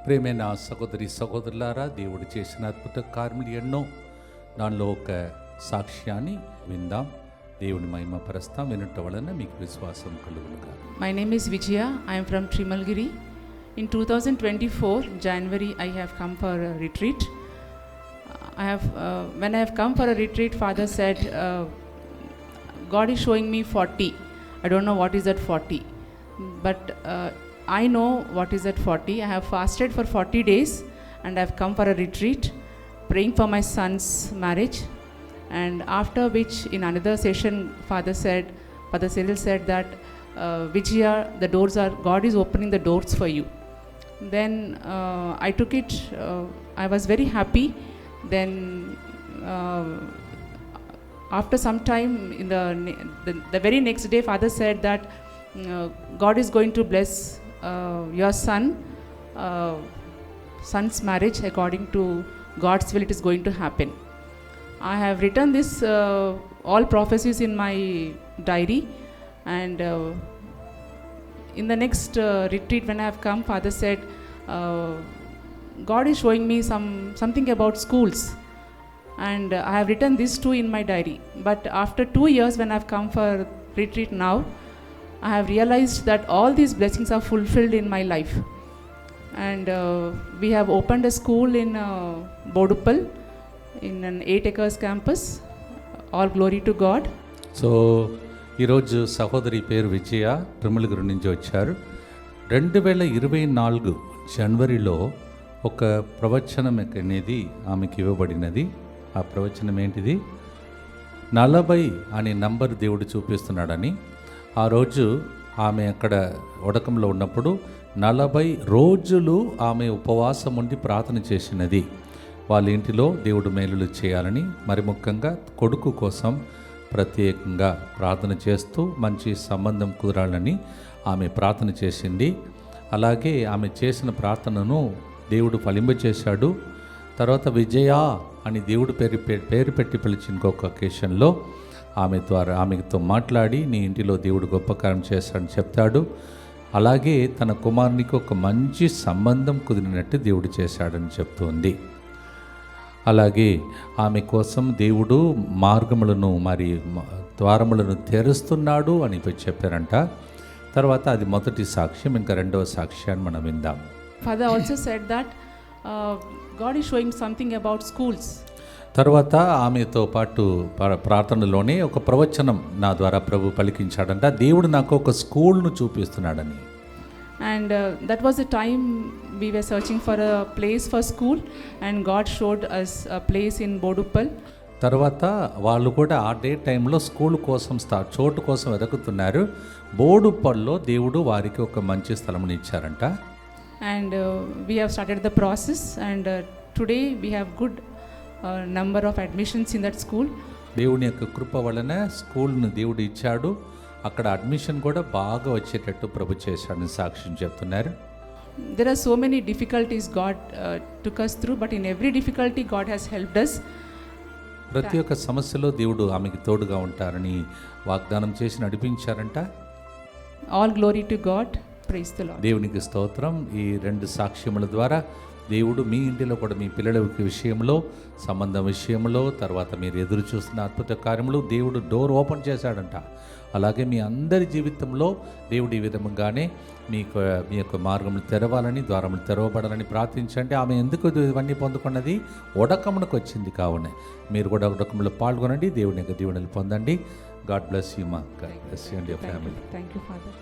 ప్రేమైన సహోదరి సహోదరులారా, దేవుడు చేసిన అద్భుత కార్యములు ఎన్నో. దానిలో ఒక సాక్ష్యాన్ని విందాం. దేవుని మహిమపరుస్తాం. వినటం వలన మీకు విశ్వాసం కలుగునుగా. My name is Vijaya. I am from Trimalgiri. In 2024 January I have come for a retreat. When I have come for a retreat, Father said, God is showing me 40. I don't know what is that 40, but I know what is that 40. I have fasted for 40 days and I have come for a retreat, praying for my son's marriage. And after which, in another session, Father Cyril said that Vijaya, the doors are, God is opening the doors for you. Then I took it. I was very happy. Then after some time, in the very next day, Father said that God is going to bless your son's marriage according to God's will. It is going to happen. I have written this all prophecies in my diary, and in the next retreat when I have come, Father said God is showing me something about schools, and I have written this too in my diary. But after 2 years when I have come for retreat now, I have realized that all these blessings are fulfilled in my life. And we have opened a school in Boduppal in an 8 acres campus. All glory to God. So ఈరోజు సహోదరి పేరు విజయ, తిరుమలగిరి నుంచి వచ్చారు. 2024 జనవరిలో ఒక ప్రవచనం అనేది ఆమెకి ఇవ్వబడినది. ఆ ప్రవచనం ఏంటిది? 40 అనే నంబర్ దేవుడు చూపిస్తున్నాడని. ఆ రోజు ఆమె అక్కడ ఒడకంలో ఉన్నప్పుడు 40 రోజులు ఆమె ఉపవాసం ఉండి ప్రార్థన చేసినది. వాళ్ళ ఇంటిలో దేవుడు మేలులు చేయాలని, మరి ముఖ్యంగా కొడుకు కోసం ప్రత్యేకంగా ప్రార్థన చేస్తూ మంచి సంబంధం కుదరాలని ఆమె ప్రార్థన చేసింది. అలాగే ఆమె చేసిన ప్రార్థనను దేవుడు ఫలింపచేశాడు. తర్వాత విజయ అని దేవుడు పేరు పెట్టి పిలిచిన ఇంకొక ఒకేషన్లో ఆమెతో మాట్లాడి, నీ ఇంటిలో దేవుడు గొప్ప కార్యం చేశాడని చెప్తాడు. అలాగే తన కుమారునికి ఒక మంచి సంబంధం కుదిరినట్టు దేవుడు చేశాడని చెప్తుంది. అలాగే ఆమె కోసం దేవుడు మార్గములను మరి ద్వారములను తెరుస్తున్నాడు అని చెప్పారంట. తర్వాత అది మొదటి సాక్ష్యం. ఇంకా రెండవ సాక్ష్యాన్ని మనం విందాం. Father also said that God is showing something about schools. తర్వాత ఆమెతో పాటు ప్రార్థనలోనే ఒక ప్రవచనం నా ద్వారా ప్రభు పలికించాడంట. దేవుడు నాకు ఒక స్కూల్ను చూపిస్తున్నాడని. And that was the time we were searching for a place for school, and God showed us a place in Boduppal. తర్వాత వాళ్ళు కూడా ఆ డే టైంలో స్కూల్ కోసం చోటు కోసం వెతుకుతున్నారు. బోడుప్పల్లో దేవుడు వారికి ఒక మంచి స్థలముని ఇచ్చారంట. And we have started the process, and today we have good number of admissions in that school. దేవుని యొక్క కృప వలన స్కూల్ను దేవుడు ఇచ్చాడు. అక్కడ అడ్మిషన్ కూడా బాగా వచ్చేటట్టు ప్రభు చేశాడని సాక్ష్యం చెప్తున్నారు. There are so many difficulties God took us through, but in every difficulty God has helped us. ప్రతి ఒక్క సమస్యలో దేవుడు ఆమెకి తోడుగా ఉంటారని వాగ్దానం చేసి నడిపించారంట. All glory to God. Praise the Lord. దేవునికి స్తోత్రం. ఈ 2 సాక్ష్యముల ద్వారా దేవుడు మీ ఇంటిలో కూడా మీ పిల్లల విషయంలో, సంబంధం విషయంలో, తర్వాత మీరు ఎదురు చూస్తున్న అద్భుత కార్యములు దేవుడు డోర్ ఓపెన్ చేశాడంట. అలాగే మీ అందరి జీవితంలో దేవుడు ఈ విధంగానే మీ యొక్క మార్గములు తెరవాలని, ద్వారములు తెరవబడాలని ప్రార్థించండి. ఆమె ఎందుకు ఇవన్నీ పొందుకున్నది? ఒడకమునకు వచ్చింది. కావున మీరు కూడా ఒడకములో పాల్గొనండి. దేవుని యొక్క దీవెనలు పొందండి. గాడ్ బ్లెస్ యూ మా. God bless you and your family. Thank you, Father.